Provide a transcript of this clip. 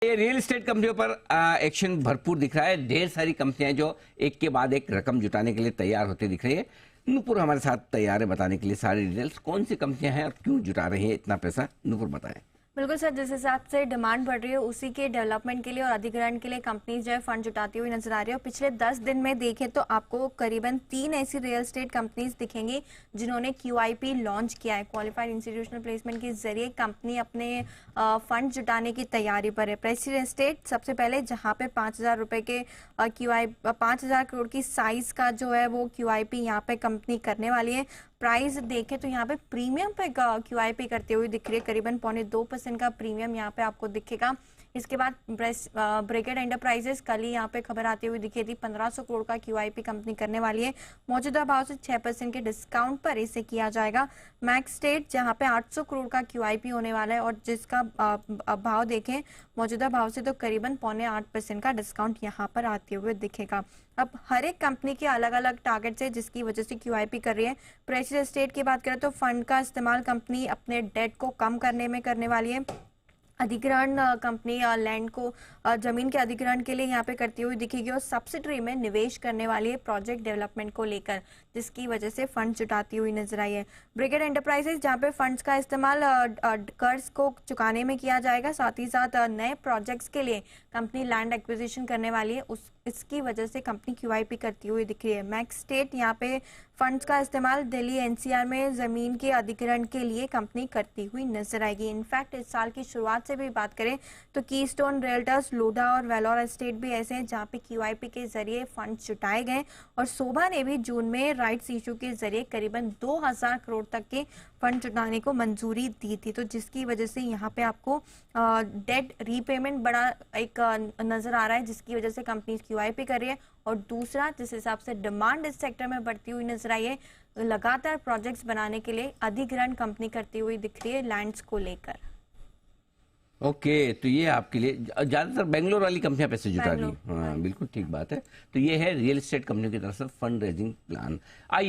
ये real estate कंपनियों पर एक्शन भरपूर दिख रहा है। ढेर सारी कंपनियां जो एक के बाद एक रकम जुटाने के लिए तैयार होते दिख रही है। नूपुर हमारे साथ तैयार है बताने के लिए सारी डिटेल्स, कौन सी कंपनियां हैं और क्यों जुटा रही है इतना पैसा। नूपुर बताएं। बिल्कुल सर, जिस हिसाब से डिमांड बढ़ रही है उसी के डेवलपमेंट के लिए और अधिग्रहण के लिए कंपनीज जो है फंड जुटाती हुई नजर आ रही है। और पिछले 10 दिन में देखें तो आपको करीबन 3 ऐसी रियल एस्टेट कंपनीज दिखेंगी जिन्होंने QIP लॉन्च किया है। क्वालिफाइड इंस्टीट्यूशनल प्लेसमेंट के जरिए कंपनी अपने फंड जुटाने की तैयारी पर है। प्रेसिड एस्टेट सबसे पहले, जहां पे 5,000 रुपए के 5,000 करोड़ की साइज का जो है वो QIP यहाँ पे कंपनी करने वाली है। प्राइस देखें तो यहाँ पे प्रीमियम पे QIP करते हुए दिख रही है। करीबन 0.2% का प्रीमियम यहाँ पे आपको दिखेगा। इसके बाद ब्रिगेड एंटरप्राइजेस, कल ही यहाँ पे खबर आती हुई दिखी थी, 1500 करोड़ का QIP कंपनी करने वाली है। मौजूदा भाव से 6% के डिस्काउंट पर इसे किया जाएगा। मैक्स स्टेट, जहाँ पे 800 करोड़ का QIP होने वाला है और जिसका भाव देखें मौजूदा भाव से तो करीबन 0.8% का डिस्काउंट यहाँ पर आते हुए दिखेगा। अब हर एक कंपनी के अलग अलग टारगेट्स है जिसकी वजह से QIP कर रही है। प्रेसिड एस्टेट की बात करें तो फंड का इस्तेमाल कंपनी अपने डेट को कम करने में करने वाली है। अधिग्रहण कंपनी लैंड को जमीन के अधिग्रहण के लिए यहाँ पे करती हुई दिखेगी और सब्सिडरी में निवेश करने वाली है प्रोजेक्ट डेवलपमेंट को लेकर, जिसकी वजह से फंड जुटाती हुई नजर आई है। ब्रिगेड एंटरप्राइजेस, जहाँ पे फंड्स का इस्तेमाल कर्ज को चुकाने में किया जाएगा, साथ ही साथ नए प्रोजेक्ट्स के लिए कंपनी लैंड एक्विजिशन करने वाली है, इसकी वजह से कंपनी QIP करती हुई दिख रही है। मैक्स स्टेट, यहाँ पे फंड्स का इस्तेमाल दिल्ली NCR में जमीन के अधिग्रहण के लिए कंपनी करती हुई नजर आएगी। इनफैक्ट इस साल की शुरुआत से भी बात करें तो कीस्टोन रियल्टर्स, लोधा और वेलोर एस्टेट भी ऐसे हैं जहां पे QIP के जरिए फंड जुटाए गए। और शोभा ने भी जून में राइट्स इशू के जरिए करीबन 2000 करोड़ तक के फंड जुटाने को मंजूरी दी थी, तो जिसकी वजह से यहाँ पे आपको डेट रीपेमेंट बड़ा एक नजर आ रहा है, जिसकी वजह से कंपनी QIP कर रही है। और दूसरा, जिस हिसाब से डिमांड इस सेक्टर में बढ़ती हुई नजर आई है, लगातार प्रोजेक्ट्स बनाने के लिए अधिग्रहण कंपनी करती हुई दिख रही है लैंड्स को लेकर। ओके, तो ये आपके लिए ज्यादातर बेंगलोर वाली कंपनियां पैसे जुटा रही हैं। हाँ, बिल्कुल ठीक बात है। तो ये है रियल एस्टेट कंपनियों की तरफ से फंड रेजिंग प्लान।